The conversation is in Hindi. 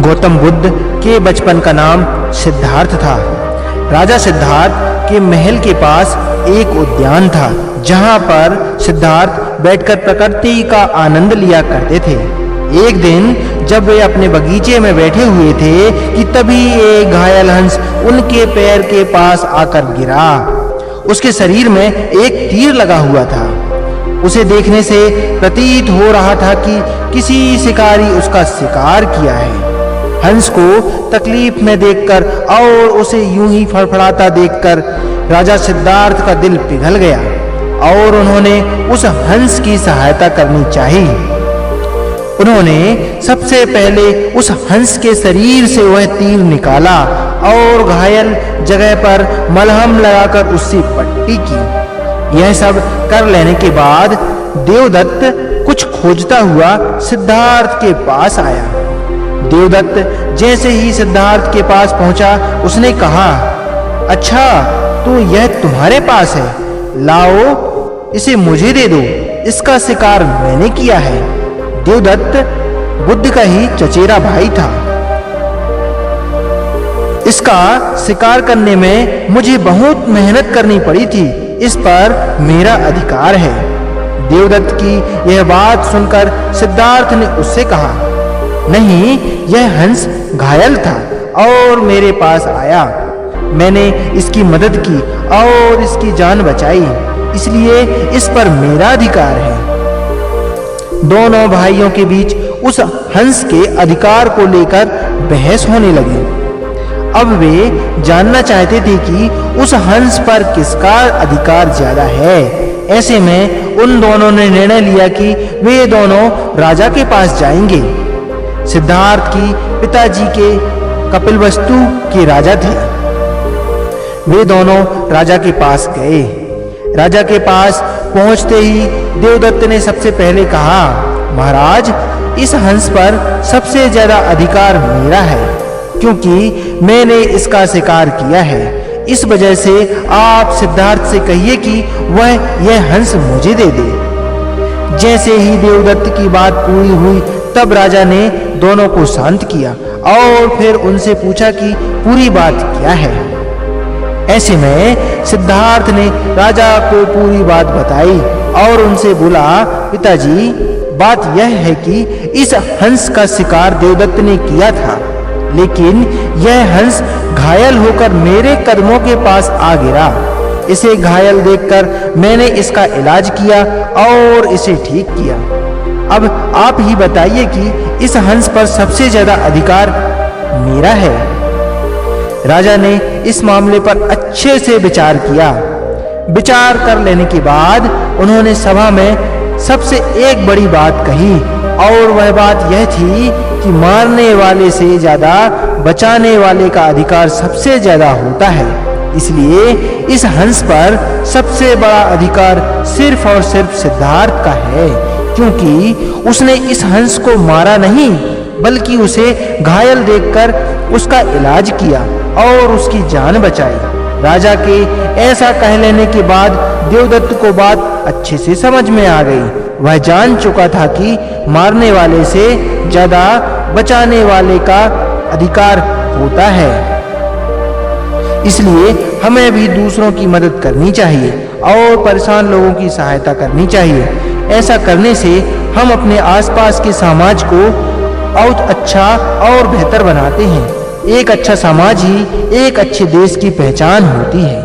गौतम बुद्ध के बचपन का नाम सिद्धार्थ था। राजा सिद्धार्थ के महल के पास एक उद्यान था, जहां पर सिद्धार्थ बैठकर प्रकृति का आनंद लिया करते थे। एक दिन जब वे अपने बगीचे में बैठे हुए थे कि तभी एक घायल हंस उनके पैर के पास आकर गिरा। उसके शरीर में एक तीर लगा हुआ था। उसे देखने से प्रतीत हो रहा था कि किसी शिकारी उसका शिकार किया है। हंस को तकलीफ में देखकर और उसे यूं ही फड़फड़ाता देखकर राजा सिद्धार्थ का दिल पिघल गया और उन्होंने उस हंस की सहायता करनी चाही। उन्होंने सबसे पहले उस हंस के शरीर से वह तीर निकाला और घायल जगह पर मलहम लगाकर उससे पट्टी की। यह सब कर लेने के बाद देवदत्त कुछ खोजता हुआ सिद्धार्थ के पास आया। देवदत्त जैसे ही सिद्धार्थ के पास पहुंचा, उसने कहा, अच्छा तो यह तुम्हारे पास है, लाओ इसे मुझे दे दो, इसका शिकार मैंने किया है। देवदत्त बुद्ध का ही चचेरा भाई था। इसका शिकार करने में मुझे बहुत मेहनत करनी पड़ी थी, इस पर मेरा अधिकार है। देवदत्त की यह बात सुनकर सिद्धार्थ ने उससे कहा, नहीं, यह हंस घायल था और मेरे पास आया। मैंने इसकी मदद की और इसकी जान बचाई, इसलिए इस पर मेरा अधिकार है। दोनों भाइयों के बीच उस हंस के अधिकार को लेकर बहस होने लगी। अब वे जानना चाहते थे कि उस हंस पर किसका अधिकार ज्यादा है। ऐसे में उन दोनों ने निर्णय लिया कि वे दोनों राजा के पास जाएंगे। सिद्धार्थ की पिताजी के कपिलवस्तु के राजा थे। वे दोनों राजा के पास गए। राजा के पास पहुंचते ही देवदत्त ने सबसे पहले कहा, महाराज, इस हंस पर सबसे ज्यादा अधिकार मेरा है, क्योंकि मैंने इसका शिकार किया है। इस वजह से आप सिद्धार्थ से कहिए कि वह यह हंस मुझे दे दे। जैसे ही देवदत्त की बात पूरी हुई, तब राजा ने दोनों को शांत किया और फिर उनसे पूछा कि पूरी बात क्या है। ऐसे में सिद्धार्थ ने राजा को पूरी बात बताई और उनसे बोला, पिताजी, बात यह है कि इस हंस का शिकार देवदत्त ने किया था, लेकिन यह हंस घायल होकर मेरे कदमों के पास आ गिरा। इसे घायल देखकर मैंने इसका इलाज किया और इसे ठीक किया। अब आप ही बताइए कि इस हंस पर सबसे ज्यादा अधिकार मेरा है। राजा ने इस मामले पर अच्छे से विचार किया। विचार कर लेने के बाद उन्होंने सभा में सबसे एक बड़ी बात कही, और वह बात यह थी कि मारने वाले से ज्यादा बचाने वाले का अधिकार सबसे ज्यादा होता है। इसलिए इस हंस पर सबसे बड़ा अधिकार सिर्फ और सिर्फ सिद्धार्थ का है, क्योंकि उसने इस हंस को मारा नहीं, बल्कि उसे घायल देखकर उसका इलाज किया और उसकी जान बचाई। राजा के ऐसा कह लेने के बाद देवदत्त को बात अच्छे से समझ में आ गई। वह जान चुका था कि मारने वाले से ज्यादा बचाने वाले का अधिकार होता है। इसलिए हमें भी दूसरों की मदद करनी चाहिए और परेशान लोगों की सहायता करनी चाहिए। ऐसा करने से हम अपने आसपास के समाज को बहुत अच्छा और बेहतर बनाते हैं। एक अच्छा समाज ही एक अच्छे देश की पहचान होती है।